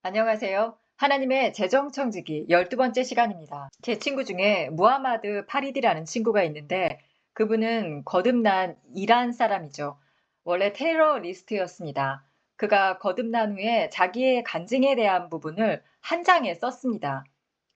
안녕하세요. 하나님의 재정청지기 12번째 시간입니다. 제 친구 중에 무하마드 파리디라는 친구가 있는데 그분은 거듭난 이란 사람이죠. 원래 테러리스트였습니다. 그가 거듭난 후에 자기의 간증에 대한 부분을 한 장에 썼습니다.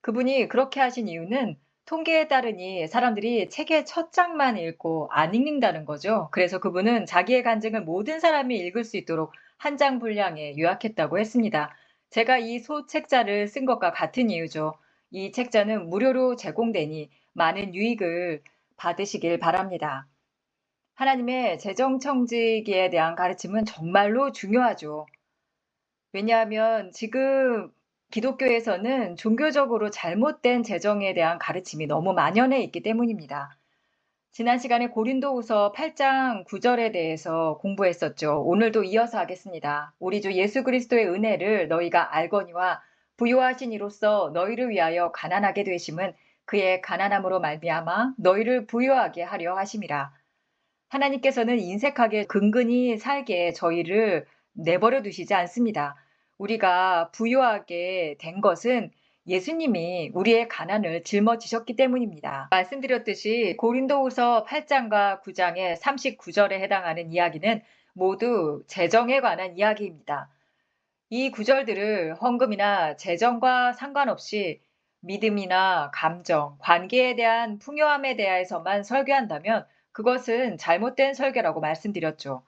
그분이 그렇게 하신 이유는 통계에 따르니 사람들이 책의 첫 장만 읽고 안 읽는다는 거죠. 그래서 그분은 자기의 간증을 모든 사람이 읽을 수 있도록 한 장 분량에 요약했다고 했습니다. 제가 이 소책자를 쓴 것과 같은 이유죠. 이 책자는 무료로 제공되니 많은 유익을 받으시길 바랍니다. 하나님의 재정청지기에 대한 가르침은 정말로 중요하죠. 왜냐하면 지금 기독교에서는 종교적으로 잘못된 재정에 대한 가르침이 너무 만연해 있기 때문입니다. 지난 시간에 고린도후서 8장 9절에 대해서 공부했었죠. 오늘도 이어서 하겠습니다. 우리 주 예수 그리스도의 은혜를 너희가 알거니와 부요하신 이로써 너희를 위하여 가난하게 되심은 그의 가난함으로 말미암아 너희를 부요하게 하려 하심이라. 하나님께서는 인색하게 근근히 살게 저희를 내버려 두시지 않습니다. 우리가 부유하게 된 것은 예수님이 우리의 가난을 짊어지셨기 때문입니다. 말씀드렸듯이 고린도후서 8장과 9장의 39절에 해당하는 이야기는 모두 재정에 관한 이야기입니다. 이 구절들을 헌금이나 재정과 상관없이 믿음이나 감정, 관계에 대한 풍요함에 대해서만 설교한다면 그것은 잘못된 설교라고 말씀드렸죠.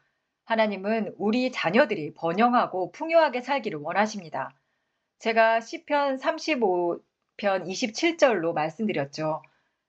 하나님은 우리 자녀들이 번영하고 풍요하게 살기를 원하십니다. 제가 시편 35편 27절로 말씀드렸죠.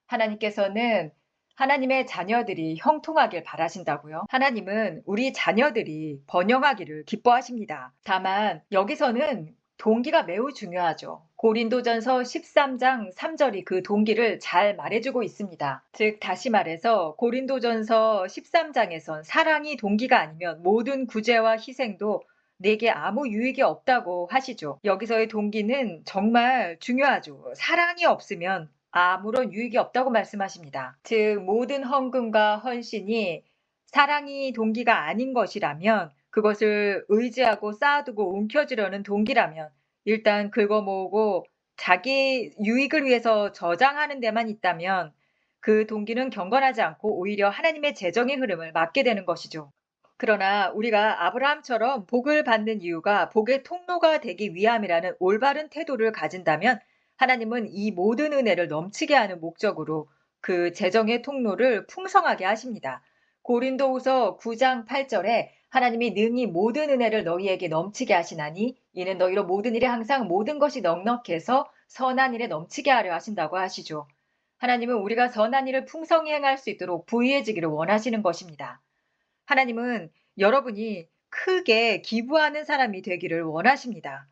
하나님께서는 하나님의 자녀들이 형통하길 바라신다고요. 하나님은 우리 자녀들이 번영하기를 기뻐하십니다. 다만 여기서는 동기가 매우 중요하죠. 고린도전서 13장 3절이 그 동기를 잘 말해주고 있습니다. 즉 다시 말해서 고린도전서 13장에선 사랑이 동기가 아니면 모든 구제와 희생도 내게 아무 유익이 없다고 하시죠. 여기서의 동기는 정말 중요하죠. 사랑이 없으면 아무런 유익이 없다고 말씀하십니다. 즉 모든 헌금과 헌신이 사랑이 동기가 아닌 것이라면 그것을 의지하고 쌓아두고 움켜쥐려는 동기라면 일단 긁어 모으고 자기 유익을 위해서 저장하는 데만 있다면 그 동기는 경건하지 않고 오히려 하나님의 재정의 흐름을 막게 되는 것이죠. 그러나 우리가 아브라함처럼 복을 받는 이유가 복의 통로가 되기 위함이라는 올바른 태도를 가진다면 하나님은 이 모든 은혜를 넘치게 하는 목적으로 그 재정의 통로를 풍성하게 하십니다. 고린도후서 9장 8절에 하나님이 능히 모든 은혜를 너희에게 넘치게 하시나니 이는 너희로 모든 일에 항상 모든 것이 넉넉해서 선한 일에 넘치게 하려 하신다고 하시죠. 하나님은 우리가 선한 일을 풍성히 행할 수 있도록 부유해지기를 원하시는 것입니다. 하나님은 여러분이 크게 기부하는 사람이 되기를 원하십니다.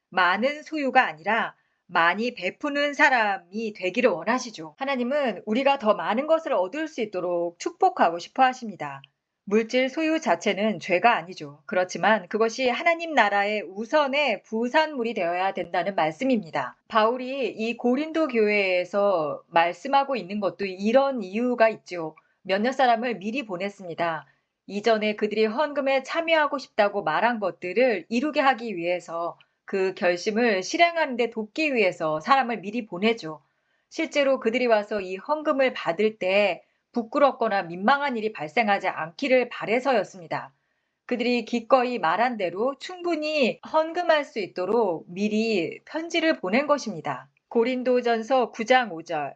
많은 소유가 아니라 많이 베푸는 사람이 되기를 원하시죠. 하나님은 우리가 더 많은 것을 얻을 수 있도록 축복하고 싶어 하십니다. 물질 소유 자체는 죄가 아니죠. 그렇지만 그것이 하나님 나라의 우선의 부산물이 되어야 된다는 말씀입니다. 바울이 이 고린도 교회에서 말씀하고 있는 것도 이런 이유가 있죠. 몇몇 사람을 미리 보냈습니다. 이전에 그들이 헌금에 참여하고 싶다고 말한 것들을 이루게 하기 위해서 그 결심을 실행하는 데 돕기 위해서 사람을 미리 보내죠. 실제로 그들이 와서 이 헌금을 받을 때 부끄럽거나 민망한 일이 발생하지 않기를 바래서였습니다. 그들이 기꺼이 말한 대로 충분히 헌금할 수 있도록 미리 편지를 보낸 것입니다. 고린도전서 9장 5절.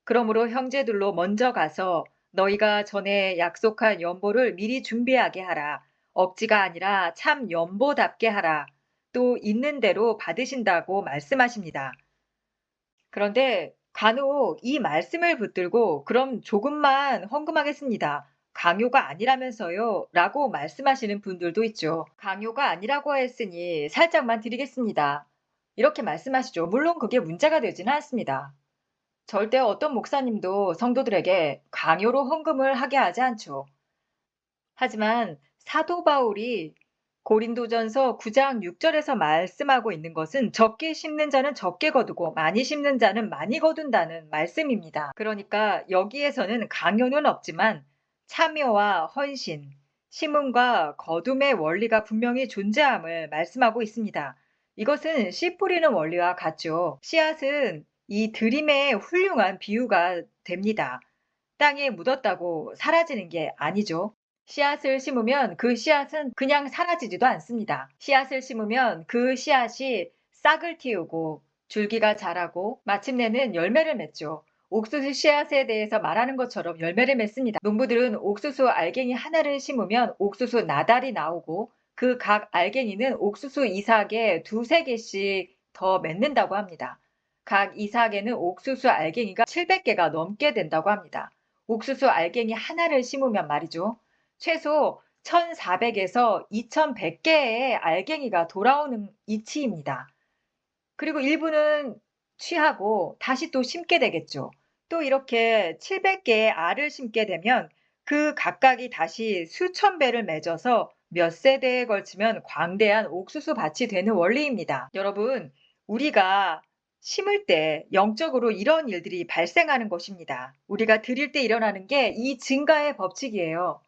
그러므로 형제들로 먼저 가서 너희가 전에 약속한 연보를 미리 준비하게 하라. 억지가 아니라 참 연보답게 하라. 또 있는 대로 받으신다고 말씀하십니다. 그런데 간혹 이 말씀을 붙들고 그럼 조금만 헌금하겠습니다. 강요가 아니라면서요? 라고 말씀하시는 분들도 있죠. 강요가 아니라고 했으니 살짝만 드리겠습니다. 이렇게 말씀하시죠. 물론 그게 문제가 되지는 않습니다. 절대 어떤 목사님도 성도들에게 강요로 헌금을 하게 하지 않죠. 하지만 사도 바울이 고린도전서 9장 6절에서 말씀하고 있는 것은 적게 심는 자는 적게 거두고 많이 심는 자는 많이 거둔다는 말씀입니다. 그러니까 여기에서는 강요는 없지만 참여와 헌신, 심음과 거둠의 원리가 분명히 존재함을 말씀하고 있습니다. 이것은 씨 뿌리는 원리와 같죠. 씨앗은 이 들임의 훌륭한 비유가 됩니다. 땅에 묻었다고 사라지는 게 아니죠. 씨앗을 심으면 그 씨앗은 그냥 사라지지도 않습니다. 씨앗을 심으면 그 씨앗이 싹을 틔우고 줄기가 자라고 마침내는 열매를 맺죠. 옥수수 씨앗에 대해서 말하는 것처럼 열매를 맺습니다. 농부들은 옥수수 알갱이 하나를 심으면 옥수수 나달이 나오고 그 각 알갱이는 옥수수 이삭에 두세 개씩 더 맺는다고 합니다. 각 이삭에는 옥수수 알갱이가 700개가 넘게 된다고 합니다. 옥수수 알갱이 하나를 심으면 말이죠. 최소 1,400에서 2,100개의 알갱이가 돌아오는 이치입니다. 그리고 일부는 취하고 다시 또 심게 되겠죠. 또 이렇게 700개의 알을 심게 되면 그 각각이 다시 수천 배를 맺어서 몇 세대에 걸치면 광대한 옥수수 밭이 되는 원리입니다. 여러분, 우리가 심을 때 영적으로 이런 일들이 발생하는 것입니다. 우리가 드릴 때 일어나는 게 이 증가의 법칙이에요.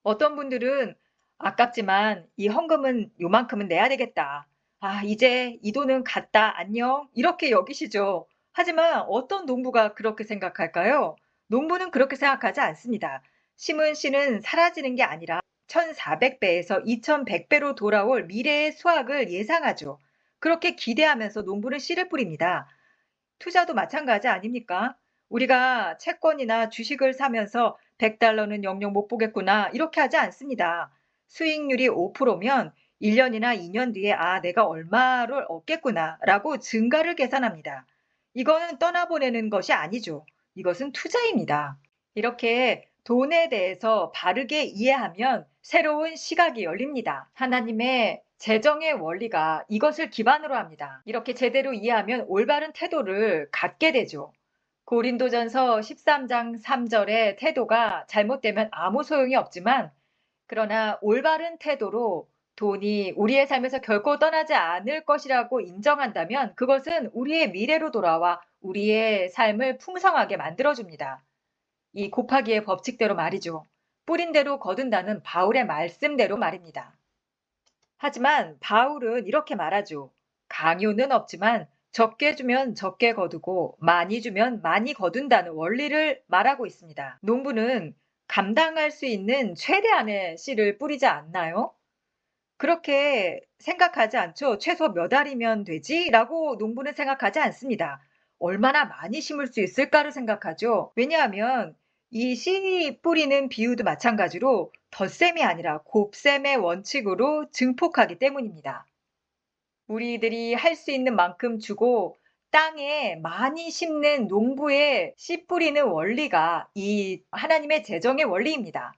어떤 분들은 아깝지만 이 헌금은 요만큼은 내야 되겠다. 아, 이제 이 돈은 갔다. 안녕. 이렇게 여기시죠. 하지만 어떤 농부가 그렇게 생각할까요? 농부는 그렇게 생각하지 않습니다. 심은 씨는 사라지는 게 아니라 1,400배에서 2,100배로 돌아올 미래의 수확을 예상하죠. 그렇게 기대하면서 농부는 씨를 뿌립니다. 투자도 마찬가지 아닙니까? 우리가 채권이나 주식을 사면서 100달러는 영영 못 보겠구나 이렇게 하지 않습니다. 수익률이 5%면 1년이나 2년 뒤에 아, 내가 얼마를 얻겠구나 라고 증가를 계산합니다. 이거는 떠나보내는 것이 아니죠. 이것은 투자입니다. 이렇게 돈에 대해서 바르게 이해하면 새로운 시각이 열립니다. 하나님의 재정의 원리가 이것을 기반으로 합니다. 이렇게 제대로 이해하면 올바른 태도를 갖게 되죠. 고린도전서 13장 3절의 태도가 잘못되면 아무 소용이 없지만 그러나 올바른 태도로 돈이 우리의 삶에서 결코 떠나지 않을 것이라고 인정한다면 그것은 우리의 미래로 돌아와 우리의 삶을 풍성하게 만들어줍니다. 이 곱하기의 법칙대로 말이죠. 뿌린 대로 거둔다는 바울의 말씀대로 말입니다. 하지만 바울은 이렇게 말하죠. 강요는 없지만 적게 주면 적게 거두고 많이 주면 많이 거둔다는 원리를 말하고 있습니다. 농부는 감당할 수 있는 최대한의 씨를 뿌리지 않나요? 그렇게 생각하지 않죠. 최소 몇 알이면 되지? 라고 농부는 생각하지 않습니다. 얼마나 많이 심을 수 있을까를 생각하죠. 왜냐하면 이 씨 뿌리는 비유도 마찬가지로 덧셈이 아니라 곱셈의 원칙으로 증폭하기 때문입니다. 우리들이 할 수 있는 만큼 주고 땅에 많이 심는 농부의 씨 뿌리는 원리가 이 하나님의 재정의 원리입니다.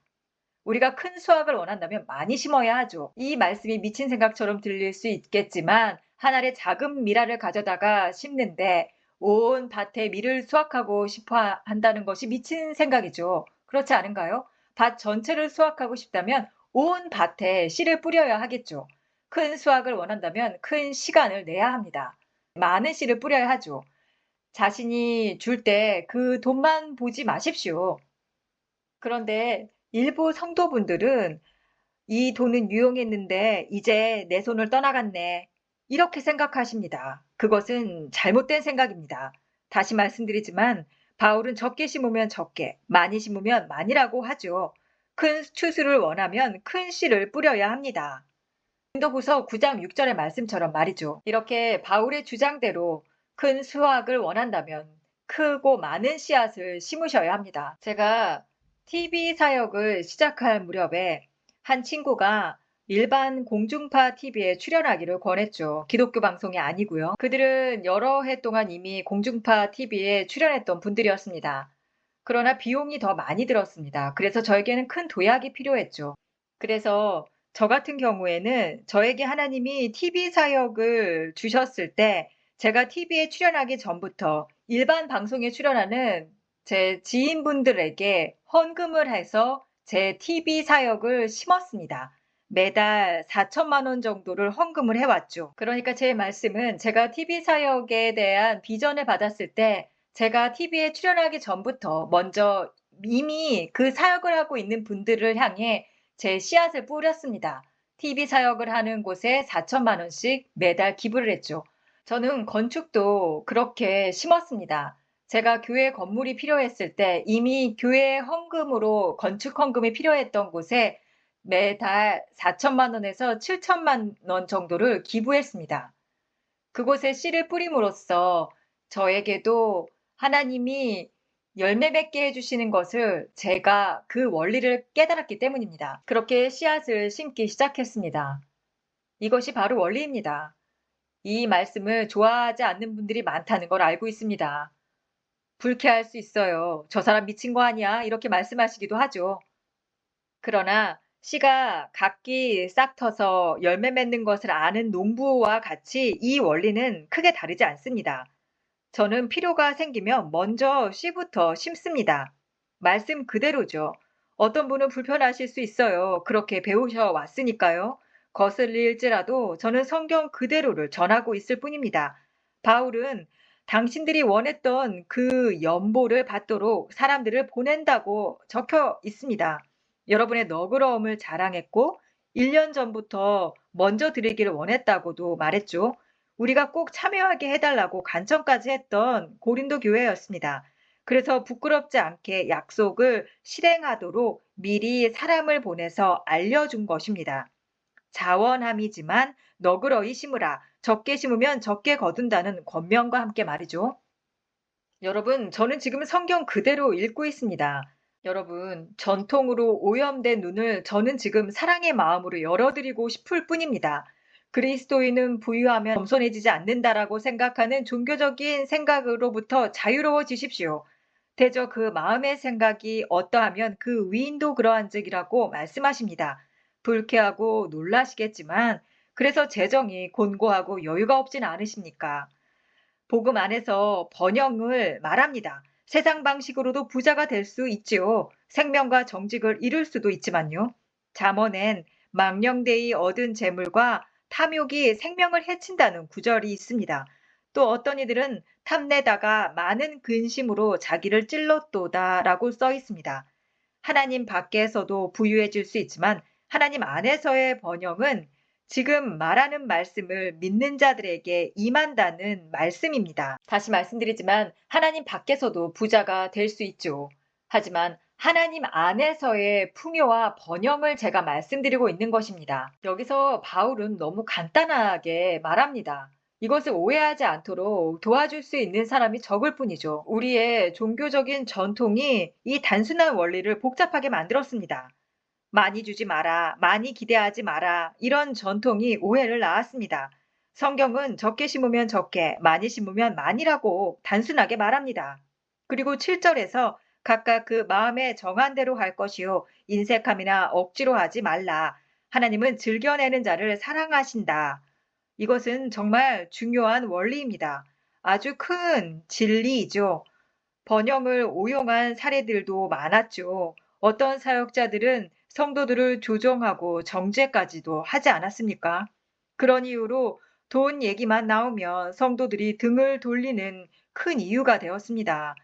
우리가 큰 수확을 원한다면 많이 심어야 하죠. 이 말씀이 미친 생각처럼 들릴 수 있겠지만 한 알의 작은 미라를 가져다가 심는데 온 밭에 밀을 수확하고 싶어 한다는 것이 미친 생각이죠. 그렇지 않은가요? 밭 전체를 수확하고 싶다면 온 밭에 씨를 뿌려야 하겠죠. 큰 수확을 원한다면 큰 시간을 내야 합니다. 많은 씨를 뿌려야 하죠. 자신이 줄 때 그 돈만 보지 마십시오. 그런데 일부 성도분들은 이 돈은 유용했는데 이제 내 손을 떠나갔네. 이렇게 생각하십니다. 그것은 잘못된 생각입니다. 다시 말씀드리지만 바울은 적게 심으면 적게, 많이 심으면 많이라고 하죠. 큰 추수를 원하면 큰 씨를 뿌려야 합니다. 고린도후서 9장 6절의 말씀처럼 말이죠. 이렇게 바울의 주장대로 큰 수확을 원한다면 크고 많은 씨앗을 심으셔야 합니다. 제가 TV 사역을 시작할 무렵에 한 친구가 일반 공중파 TV에 출연하기를 권했죠. 기독교 방송이 아니고요. 그들은 여러 해 동안 이미 공중파 TV에 출연했던 분들이었습니다. 그러나 비용이 더 많이 들었습니다. 그래서 저에게는 큰 도약이 필요했죠. 그래서 저 같은 경우에는 저에게 하나님이 TV 사역을 주셨을 때 제가 TV에 출연하기 전부터 일반 방송에 출연하는 제 지인분들에게 헌금을 해서 제 TV 사역을 심었습니다. 매달 4천만 원 정도를 헌금을 해왔죠. 그러니까 제 말씀은 제가 TV 사역에 대한 비전을 받았을 때 제가 TV에 출연하기 전부터 먼저 이미 그 사역을 하고 있는 분들을 향해 제 씨앗을 뿌렸습니다. TV 사역을 하는 곳에 4천만 원씩 매달 기부를 했죠. 저는 건축도 그렇게 심었습니다. 제가 교회 건물이 필요했을 때 이미 교회 헌금으로 건축 헌금이 필요했던 곳에 매달 4천만 원에서 7천만 원 정도를 기부했습니다. 그곳에 씨를 뿌림으로써 저에게도 하나님이 열매 맺게 해주시는 것을 제가 그 원리를 깨달았기 때문입니다. 그렇게 씨앗을 심기 시작했습니다. 이것이 바로 원리입니다. 이 말씀을 좋아하지 않는 분들이 많다는 걸 알고 있습니다. 불쾌할 수 있어요. 저 사람 미친 거 아니야? 이렇게 말씀하시기도 하죠. 그러나 씨가 각기 싹 터서 열매 맺는 것을 아는 농부와 같이 이 원리는 크게 다르지 않습니다. 저는 필요가 생기면 먼저 씨부터 심습니다. 말씀 그대로죠. 어떤 분은 불편하실 수 있어요. 그렇게 배우셔 왔으니까요. 거슬릴지라도 저는 성경 그대로를 전하고 있을 뿐입니다. 바울은 당신들이 원했던 그 연보를 받도록 사람들을 보낸다고 적혀 있습니다. 여러분의 너그러움을 자랑했고 1년 전부터 먼저 드리기를 원했다고도 말했죠. 우리가 꼭 참여하게 해달라고 간청까지 했던 고린도 교회였습니다. 그래서 부끄럽지 않게 약속을 실행하도록 미리 사람을 보내서 알려준 것입니다. 자원함이지만 너그러이 심으라. 적게 심으면 적게 거둔다는 권면과 함께 말이죠. 여러분, 저는 지금 성경 그대로 읽고 있습니다. 여러분, 전통으로 오염된 눈을 저는 지금 사랑의 마음으로 열어드리고 싶을 뿐입니다. 그리스도인은 부유하면 겸손해지지 않는다라고 생각하는 종교적인 생각으로부터 자유로워지십시오. 대저 그 마음의 생각이 어떠하면 그 위인도 그러한즉이라고 말씀하십니다. 불쾌하고 놀라시겠지만 그래서 재정이 곤고하고 여유가 없진 않으십니까? 복음 안에서 번영을 말합니다. 세상 방식으로도 부자가 될 수 있지요. 생명과 정직을 이룰 수도 있지만요. 잠언엔 망령되이 얻은 재물과 탐욕이 생명을 해친다는 구절이 있습니다. 또 어떤 이들은 탐내다가 많은 근심으로 자기를 찔렀도다라고 써 있습니다. 하나님 밖에서도 부유해질 수 있지만 하나님 안에서의 번영은 지금 말하는 말씀을 믿는 자들에게 임한다는 말씀입니다. 다시 말씀드리지만 하나님 밖에서도 부자가 될 수 있죠. 하지만 하나님 안에서의 풍요와 번영을 제가 말씀드리고 있는 것입니다. 여기서 바울은 너무 간단하게 말합니다. 이것을 오해하지 않도록 도와줄 수 있는 사람이 적을 뿐이죠. 우리의 종교적인 전통이 이 단순한 원리를 복잡하게 만들었습니다. 많이 주지 마라, 많이 기대하지 마라, 이런 전통이 오해를 낳았습니다. 성경은 적게 심으면 적게, 많이 심으면 많이라고 단순하게 말합니다. 그리고 7절에서 각각 그 마음에 정한 대로 할 것이요, 인색함이나 억지로 하지 말라. 하나님은 즐겨내는 자를 사랑하신다. 이것은 정말 중요한 원리입니다. 아주 큰 진리이죠. 번영을 오용한 사례들도 많았죠. 어떤 사역자들은 성도들을 조종하고 정죄까지도 하지 않았습니까? 그런 이유로 돈 얘기만 나오면 성도들이 등을 돌리는 큰 이유가 되었습니다.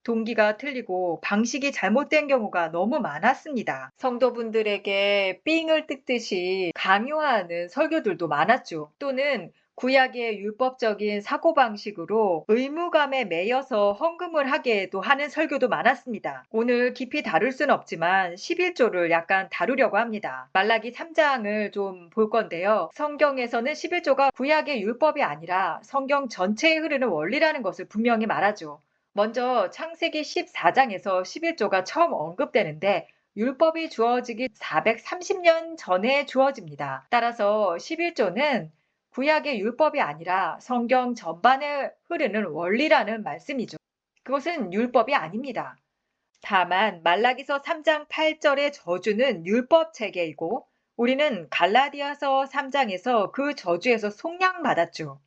동기가 틀리고 방식이 잘못된 경우가 너무 많았습니다. 성도분들에게 삥을 뜯듯이 강요하는 설교들도 많았죠. 또는 구약의 율법적인 사고방식으로 의무감에 매여서 헌금을 하게도 하는 설교도 많았습니다. 오늘 깊이 다룰 순 없지만 11조를 약간 다루려고 합니다. 말라기 3장을 좀 볼 건데요. 성경에서는 11조가 구약의 율법이 아니라 성경 전체에 흐르는 원리라는 것을 분명히 말하죠. 먼저 창세기 14장에서 11조가 처음 언급되는데 율법이 주어지기 430년 전에 주어집니다. 따라서 11조는 구약의 율법이 아니라 성경 전반에 흐르는 원리라는 말씀이죠. 그것은 율법이 아닙니다. 다만 말라기서 3장 8절의 저주는 율법 체계이고 우리는 갈라디아서 3장에서 그 저주에서 속량받았죠.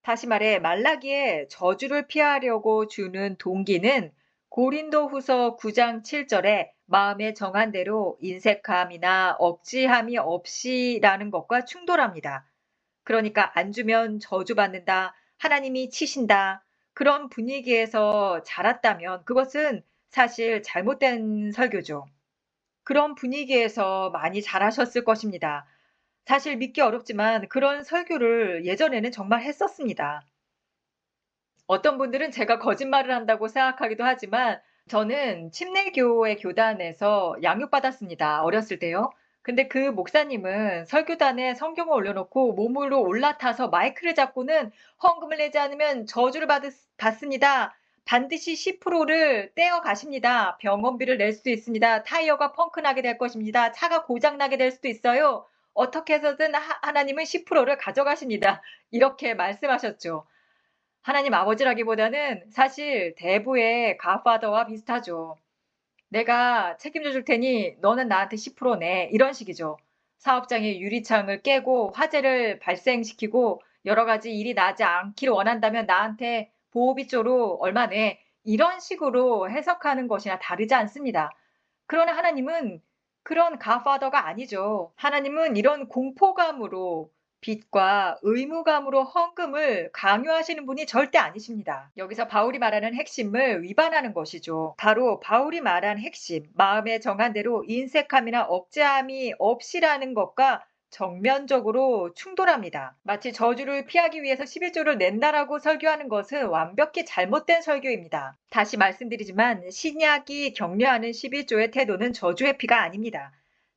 다시 말해 말라기에 저주를 피하려고 주는 동기는 고린도후서 9장 7절에 마음에 정한 대로 인색함이나 억지함이 없이라는 것과 충돌합니다. 그러니까 안 주면 저주받는다, 하나님이 치신다, 그런 분위기에서 자랐다면 그것은 사실 잘못된 설교죠. 그런 분위기에서 많이 자라셨을 것입니다. 사실 믿기 어렵지만 그런 설교를 예전에는 정말 했었습니다. 어떤 분들은 제가 거짓말을 한다고 생각하기도 하지만 저는 침례교회 교단에서 양육받았습니다. 어렸을 때요. 근데 그 목사님은 설교단에 성경을 올려놓고 몸으로 올라타서 마이크를 잡고는 헌금을 내지 않으면 저주를 받습니다. 반드시 10%를 떼어 가십니다. 병원비를 낼 수도 있습니다. 타이어가 펑크나게 될 것입니다. 차가 고장나게 될 수도 있어요. 어떻게 해서든 하나님은 10%를 가져가십니다. 이렇게 말씀하셨죠. 하나님 아버지라기보다는 사실 대부의 갓파더와 비슷하죠. "내가 책임져 줄 테니 너는 나한테 10% 내." 이런 식이죠. 사업장의 유리창을 깨고 화재를 발생시키고 여러 가지 일이 나지 않기를 원한다면 "나한테 보호비 쪽으로 얼마 내." 이런 식으로 해석하는 것이나 다르지 않습니다. 그러나 하나님은 그런 갓파더가 아니죠. 하나님은 이런 공포감으로 빚과 의무감으로 헌금을 강요하시는 분이 절대 아니십니다. 여기서 바울이 말하는 핵심을 위반하는 것이죠. 바로 바울이 말한 핵심, 마음에 정한 대로 인색함이나 억제함이 없이라는 것과 정면적으로 충돌합니다. 마치 저주를 피하기 위해서 11조를 낸다라고 설교하는 것은 완벽히 잘못된 설교입니다. 다시 말씀드리지만 신약이 격려하는 11조의 태도는 저주 회피가 아닙니다.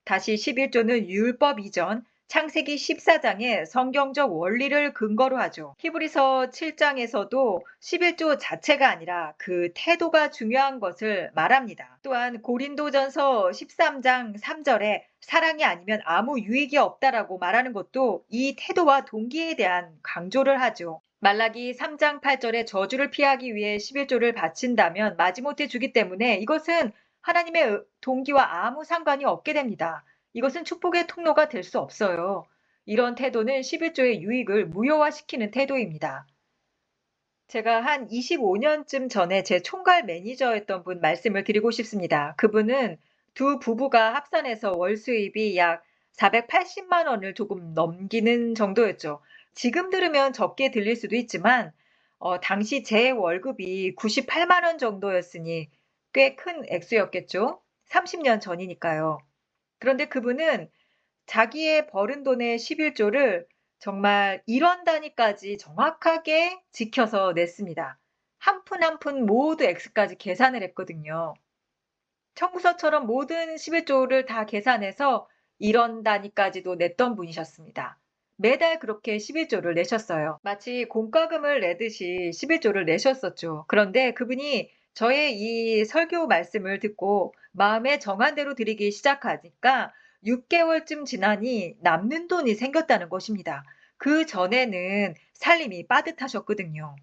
다시 11조는 율법 이전 창세기 14장의 성경적 원리를 근거로 하죠. 히브리서 7장에서도 11조 자체가 아니라 그 태도가 중요한 것을 말합니다. 또한 고린도전서 13장 3절에 사랑이 아니면 아무 유익이 없다라고 말하는 것도 이 태도와 동기에 대한 강조를 하죠. 말라기 3장 8절에 저주를 피하기 위해 11조를 바친다면 마지못해 주기 때문에 이것은 하나님의 동기와 아무 상관이 없게 됩니다. 이것은 축복의 통로가 될 수 없어요. 이런 태도는 11조의 유익을 무효화시키는 태도입니다. 제가 한 25년쯤 전에 제 총괄 매니저였던 분 말씀을 드리고 싶습니다. 그분은 두 부부가 합산해서 월 수입이 약 480만 원을 조금 넘기는 정도였죠. 지금 들으면 적게 들릴 수도 있지만 당시 제 월급이 98만 원 정도였으니 꽤 큰 액수였겠죠. 30년 전이니까요. 그런데 그분은 자기의 벌은 돈의 11조를 정말 1원 단위까지 정확하게 지켜서 냈습니다. 한 푼 한 푼 모두 X까지 계산을 했거든요. 청구서처럼 모든 11조를 다 계산해서 1원 단위까지도 냈던 분이셨습니다. 매달 그렇게 11조를 내셨어요. 마치 공과금을 내듯이 11조를 내셨었죠. 그런데 그분이 저의 이 설교 말씀을 듣고 마음에 정한 대로 드리기 시작하니까 6개월쯤 지나니 남는 돈이 생겼다는 것입니다. 그 전에는 살림이 빠듯하셨거든요.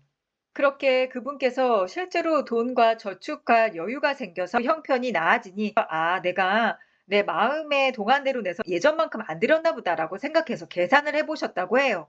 그렇게 그분께서 실제로 돈과 저축할 여유가 생겨서 형편이 나아지니 내가 내 마음의 동안대로 내서 예전만큼 안 들였나 보다라고 생각해서 계산을 해보셨다고 해요.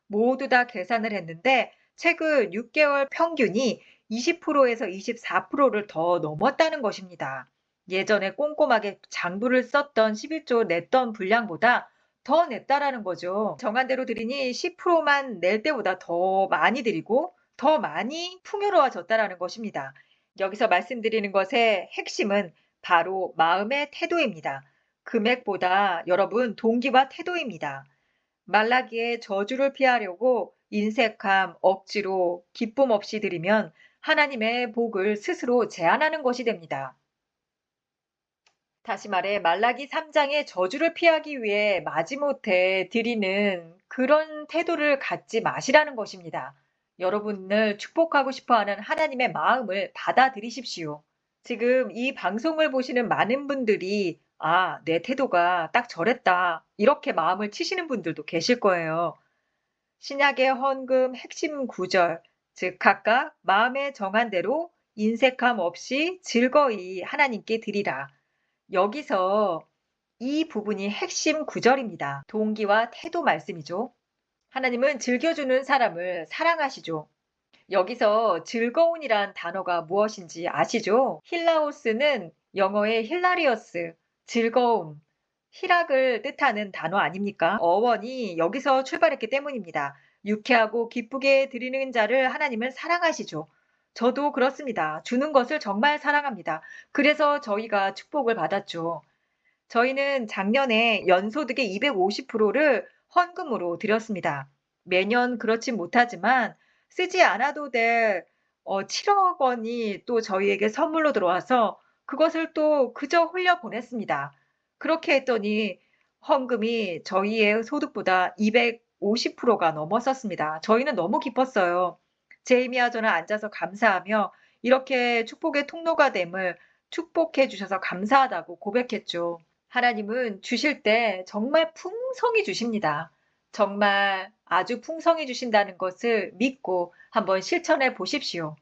모두 다 계산을 했는데 최근 6개월 평균이 20%에서 24%를 더 넘었다는 것입니다. 예전에 꼼꼼하게 장부를 썼던 11조 냈던 분량보다 더 냈다라는 거죠. 정한 대로 드리니 10%만 낼 때보다 더 많이 드리고 더 많이 풍요로워졌다라는 것입니다. 여기서 말씀드리는 것의 핵심은 바로 마음의 태도입니다. 금액보다 여러분 동기와 태도입니다. 말라기에 저주를 피하려고 인색함, 억지로 기쁨 없이 드리면 하나님의 복을 스스로 제한하는 것이 됩니다. 다시 말해 말라기 3장의 저주를 피하기 위해 마지못해 드리는 그런 태도를 갖지 마시라는 것입니다. 여러분을 축복하고 싶어하는 하나님의 마음을 받아들이십시오. 지금 이 방송을 보시는 많은 분들이 내 태도가 딱 저랬다. 이렇게 마음을 치시는 분들도 계실 거예요. 신약의 헌금 핵심 구절, 즉 각각 마음에 정한 대로 인색함 없이 즐거이 하나님께 드리라. 여기서 이 부분이 핵심 구절입니다. 동기와 태도 말씀이죠. 하나님은 즐겨주는 사람을 사랑하시죠. 여기서 즐거운이란 단어가 무엇인지 아시죠? 힐라오스는 영어의 힐라리어스, 즐거움, 희락을 뜻하는 단어 아닙니까? 어원이 여기서 출발했기 때문입니다. 유쾌하고 기쁘게 드리는 자를 하나님은 사랑하시죠. 저도 그렇습니다. 주는 것을 정말 사랑합니다. 그래서 저희가 축복을 받았죠. 저희는 작년에 연소득의 250%를 헌금으로 드렸습니다. 매년 그렇진 못하지만 쓰지 않아도 될 7억 원이 또 저희에게 선물로 들어와서 그것을 또 그저 흘려보냈습니다. 그렇게 했더니 헌금이 저희의 소득보다 250%가 넘었었습니다. 저희는 너무 기뻤어요. 제이미와 저는 앉아서 감사하며 이렇게 축복의 통로가 됨을 축복해 주셔서 감사하다고 고백했죠. 하나님은 주실 때 정말 풍성히 주십니다. 정말 아주 풍성히 주신다는 것을 믿고 한번 실천해 보십시오.